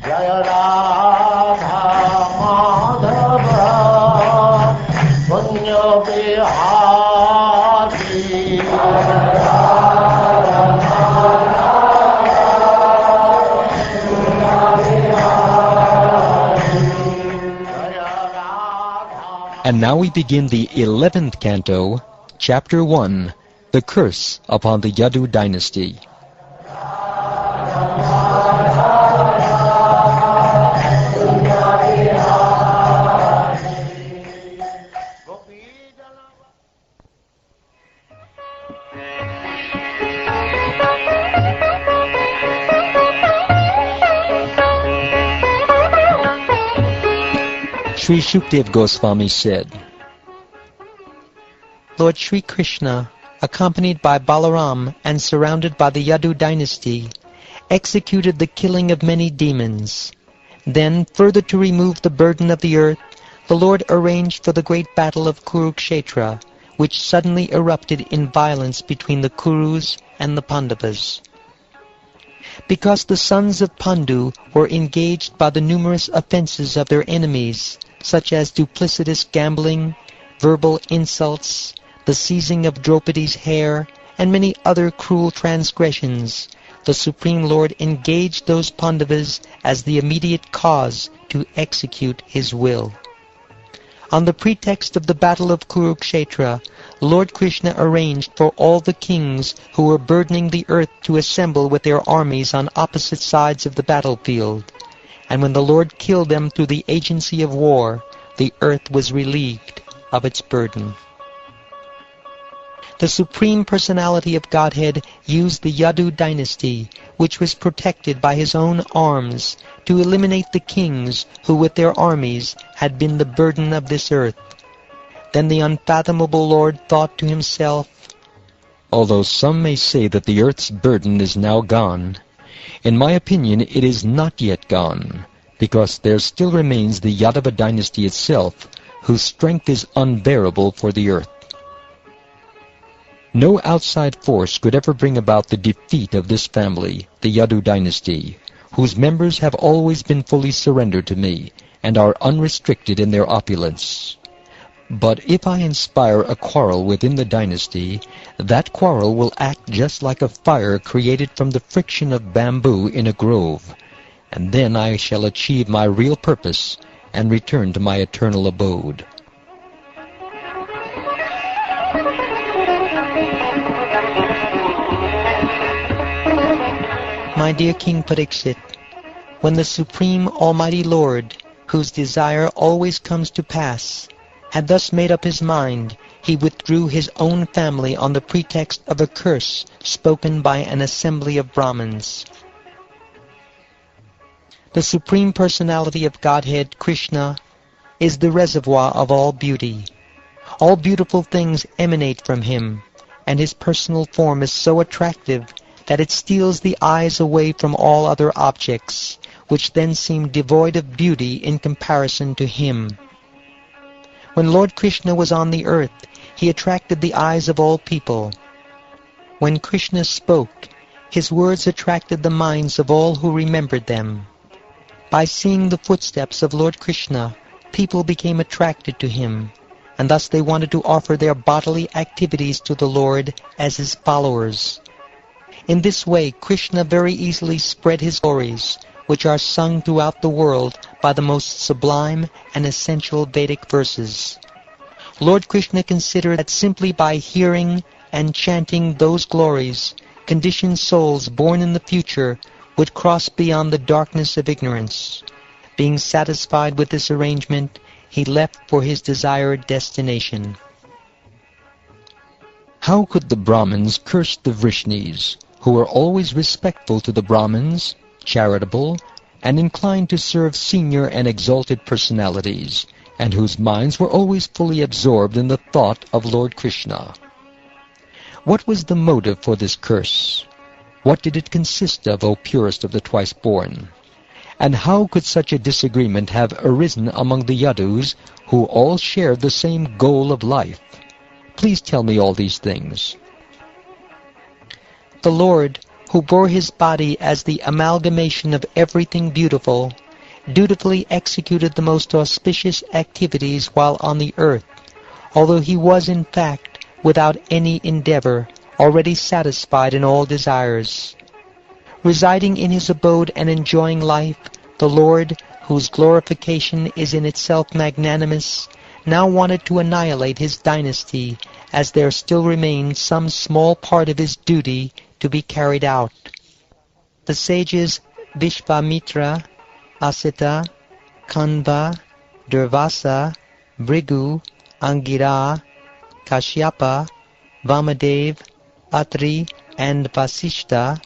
Jaya Radha Madhava Punya Bihari And now we begin the 11th canto, chapter 1, The Curse upon the Yadu Dynasty. Sri Shukdev Goswami said, Lord Sri Krishna, accompanied by Balaram and surrounded by the Yadu dynasty, executed the killing of many demons. Then, further to remove the burden of the earth, the Lord arranged for the great battle of Kurukshetra, which suddenly erupted in violence between the Kurus and the Pandavas. Because the sons of Pandu were engaged by the numerous offenses of their enemies, such as duplicitous gambling, verbal insults, the seizing of Draupadi's hair, and many other cruel transgressions, the Supreme Lord engaged those Pandavas as the immediate cause to execute his will. On the pretext of the battle of Kurukshetra, Lord Krishna arranged for all the kings who were burdening the earth to assemble with their armies on opposite sides of the battlefield. And when the Lord killed them through the agency of war, the earth was relieved of its burden. The Supreme Personality of Godhead used the Yadu dynasty, which was protected by his own arms, to eliminate the kings who with their armies had been the burden of this earth. Then the unfathomable Lord thought to himself, Although some may say that the earth's burden is now gone, in my opinion it is not yet gone, because there still remains the Yadava dynasty itself, whose strength is unbearable for the earth. No outside force could ever bring about the defeat of this family, the Yadu dynasty, whose members have always been fully surrendered to me, and are unrestricted in their opulence. But if I inspire a quarrel within the dynasty, that quarrel will act just like a fire created from the friction of bamboo in a grove, and then I shall achieve my real purpose and return to my eternal abode. My dear King Pariksit, when the Supreme Almighty Lord, whose desire always comes to pass, had thus made up his mind, he withdrew his own family on the pretext of a curse spoken by an assembly of Brahmins. The Supreme Personality of Godhead, Krishna, is the reservoir of all beauty. All beautiful things emanate from him, and his personal form is so attractive that it steals the eyes away from all other objects, which then seem devoid of beauty in comparison to him. When Lord Krishna was on the earth, he attracted the eyes of all people. When Krishna spoke, his words attracted the minds of all who remembered them. By seeing the footsteps of Lord Krishna, people became attracted to him, and thus they wanted to offer their bodily activities to the Lord as his followers. In this way, Krishna very easily spread his glories, which are sung throughout the world by the most sublime and essential Vedic verses. Lord Krishna considered that simply by hearing and chanting those glories, conditioned souls born in the future would cross beyond the darkness of ignorance. Being satisfied with this arrangement, he left for his desired destination. How could the Brahmins curse the Vrishnis, who were always respectful to the Brahmins, charitable, and inclined to serve senior and exalted personalities, and whose minds were always fully absorbed in the thought of Lord Krishna? What was the motive for this curse? What did it consist of, O purest of the twice-born? And how could such a disagreement have arisen among the Yadus, who all shared the same goal of life? Please tell me all these things. The Lord, who who bore his body as the amalgamation of everything beautiful, dutifully executed the most auspicious activities while on the earth, although he was in fact, without any endeavor, already satisfied in all desires. Residing in his abode and enjoying life, the Lord, whose glorification is in itself magnanimous, now wanted to annihilate his dynasty, as there still remained some small part of his duty to be carried out. The sages Vishvamitra, Asita, Kanva, Durvasa, Bhrigu, Angira, Kashyapa, Vamadev, Atri, and Vasishta,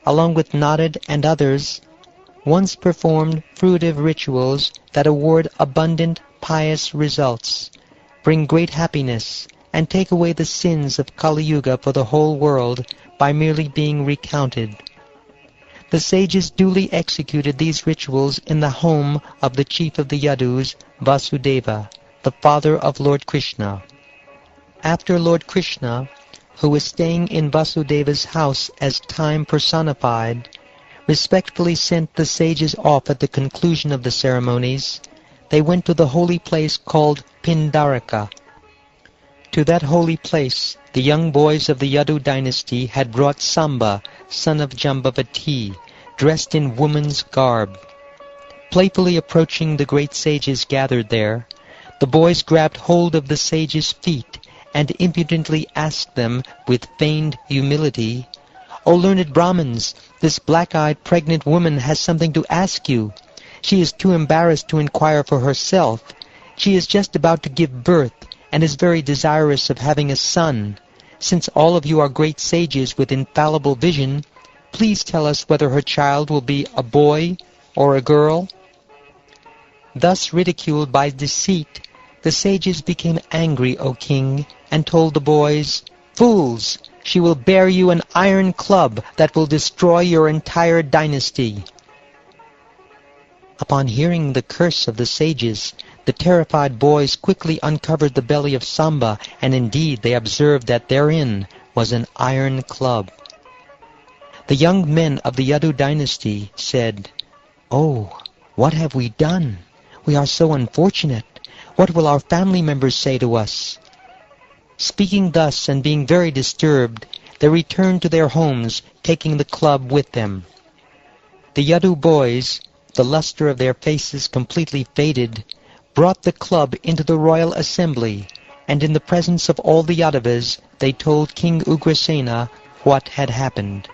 along with Narad and others, once performed fruitive rituals that award abundant pious results, bring great happiness, and take away the sins of Kali Yuga for the whole world by merely being recounted. The sages duly executed these rituals in the home of the chief of the Yadus, Vasudeva, the father of Lord Krishna. After Lord Krishna, who was staying in Vasudeva's house as time personified, respectfully sent the sages off at the conclusion of the ceremonies, they went to the holy place called Pindarika. To that holy place the young boys of the Yadu dynasty had brought Samba, son of Jambavati, dressed in woman's garb. Playfully approaching the great sages gathered there, the boys grabbed hold of the sages' feet and impudently asked them with feigned humility, "O learned Brahmins, this black-eyed pregnant woman has something to ask you. She is too embarrassed to inquire for herself. She is just about to give birth, and is very desirous of having a son. Since all of you are great sages with infallible vision, please tell us whether her child will be a boy or a girl." Thus ridiculed by deceit, the sages became angry, O king, and told the boys, "Fools! She will bear you an iron club that will destroy your entire dynasty." Upon hearing the curse of the sages, the terrified boys quickly uncovered the belly of Samba, and indeed they observed that therein was an iron club. The young men of the Yadu dynasty said, "Oh, what have we done? We are so unfortunate. What will our family members say to us?" Speaking thus and being very disturbed, they returned to their homes, taking the club with them. The Yadu boys, the luster of their faces completely faded, brought the club into the royal assembly, and in the presence of all the Yadavas they told King Ugrasena what had happened.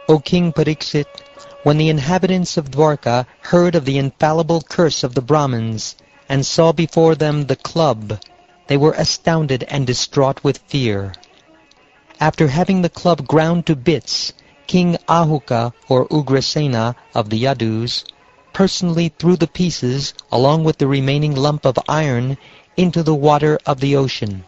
O King Pariksit, when the inhabitants of Dwarka heard of the infallible curse of the Brahmins, and saw before them the club, they were astounded and distraught with fear. After having the club ground to bits, King Ahuka, or Ugrasena, of the Yadus, personally threw the pieces, along with the remaining lump of iron, into the water of the ocean.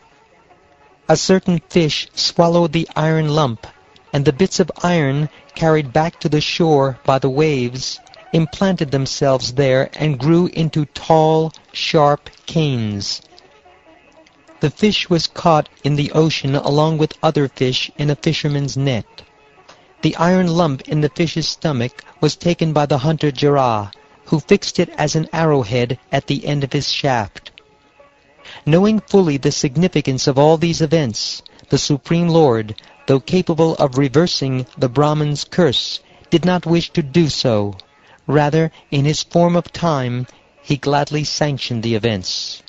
A certain fish swallowed the iron lump, and the bits of iron, carried back to the shore by the waves, implanted themselves there and grew into tall, sharp canes. The fish was caught in the ocean along with other fish in a fisherman's net. The iron lump in the fish's stomach was taken by the hunter Jara, who fixed it as an arrowhead at the end of his shaft. Knowing fully the significance of all these events, the Supreme Lord, though capable of reversing the Brahman's curse, did not wish to do so. Rather, in his form of time, he gladly sanctioned the events.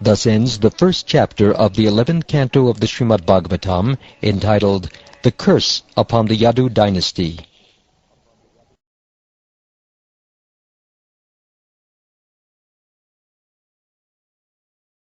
Thus ends the first chapter of the 11th canto of the Srimad Bhagavatam, entitled The Curse upon the Yadu Dynasty.